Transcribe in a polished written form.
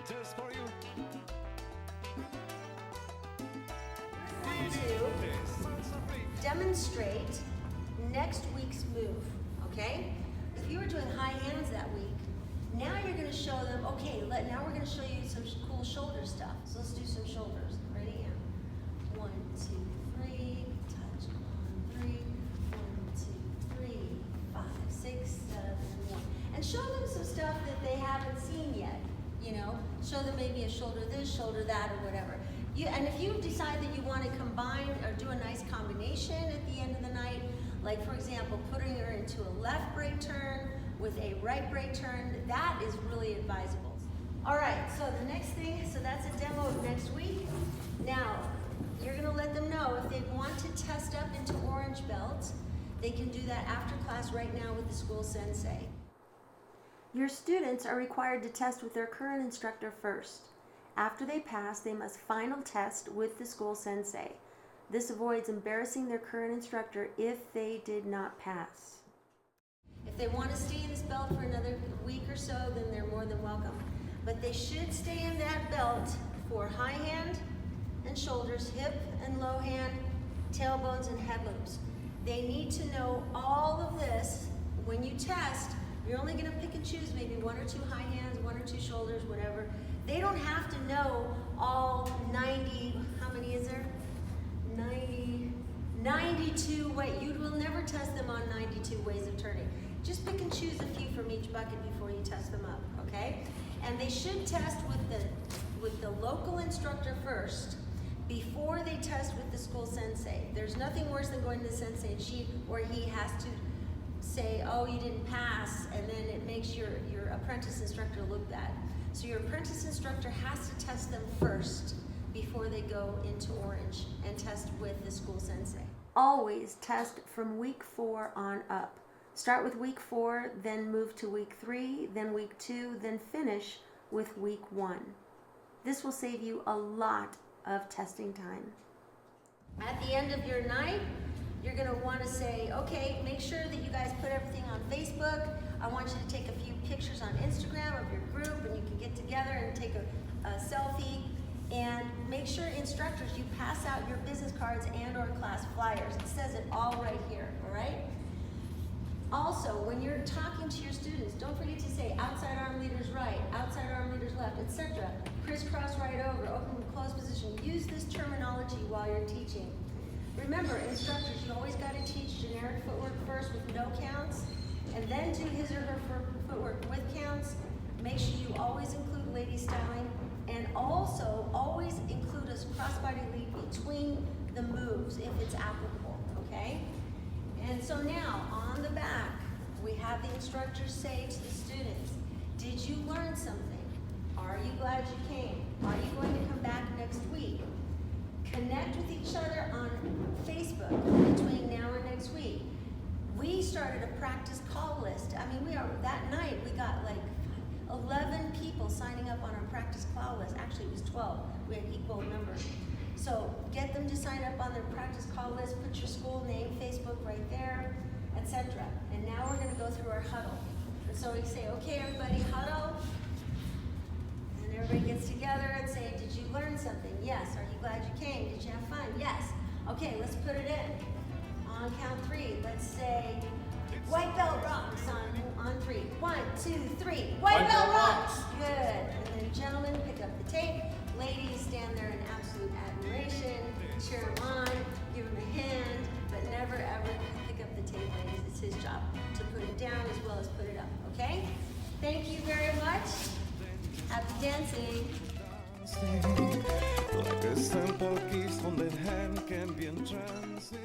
just for you. To demonstrate next week's move, okay? If you were doing high hands that week, now you're going to show them, okay, now we're going to show you some cool shoulder stuff. So let's do some shoulders. Ready? And 1, 2, 3, touch on 3, 1, 2, 3, 5, 6, 7, 1. And show them some stuff that they haven't seen yet, you know? Show them maybe a shoulder this, shoulder that, or whatever. And if you decide that you want to combine or do a nice combination at the end of the night, like for example, putting her into a left brake turn with a right brake turn, that is really advisable. All right, so the next thing, so that's a demo of next week. Now, you're gonna let them know if they want to test up into orange belt, they can do that after class right now with the school sensei. Your students are required to test with their current instructor first. After they pass, they must final test with the school sensei. This avoids embarrassing their current instructor if they did not pass. If they want to stay in this belt for another week or so, then they're more than welcome. But they should stay in that belt for high hand and shoulders, hip and low hand, tailbones and head loops. They need to know all of this. When you test, you're only going to pick and choose maybe 1 or 2 high hands, 1 or 2 shoulders, whatever. They don't have to know all 90, how many is there? 92 ways. You will never test them on 92 ways of turning. Just pick and choose a few from each bucket before you test them up, okay? And they should test with the local instructor first before they test with the school sensei. There's nothing worse than going to the sensei and where he has to say, oh, you didn't pass, and then it makes your apprentice instructor look bad. So your apprentice instructor has to test them first before they go into orange and test with the school sensei. Always test from week 4 on up. Start with week 4, then move to week 3, then week 2, then finish with week 1. This will save you a lot of testing time. At the end of your night, you're going to want to say, okay, make sure that you guys put everything on Facebook. I want you to take a few pictures on Instagram of your group, and you can get together and take a selfie. And make sure, instructors, you pass out your business cards and or class flyers. It says it all right here, all right? Also, when you're talking to your students, don't forget to say outside arm leaders right, outside arm leaders left, etc. Crisscross right over, open and closed position. Use this terminology while you're teaching. Remember, instructors, you always got to teach generic footwork first with no counts, and then do his or her footwork with counts. Make sure you always include lady styling, and also always include a crossbody lead between the moves if it's applicable, okay? And so now, on the back, we have the instructors say to the students, did you learn something? Are you glad you came? Are you going to come back next week? Connect with each other on Facebook between now and next week. We started a practice call list. I mean, that night we got like 11 people signing up on our practice call list. Actually, it was 12. We had equal numbers. So get them to sign up on their practice call list, put your school name, Facebook right there, etc. And now we're going to go through our huddle. And so we say, okay, everybody, huddle. And everybody gets together and say, did you learn something? Yes. Are you glad you came? Did you have fun? Yes. Okay, let's put it in. On count 3, let's say, white belt rocks on 3. 1, 2, 3. White belt rocks. Good. And then gentlemen, pick up the tape. Ladies, stand there in absolute admiration. Cheer him on. Give him a hand. But never ever pick up the tape, ladies. It's his job to put it down as well as put it up. Okay? Thank you very much. Happy dancing. Like a simple kiss from the hand can be entrancing.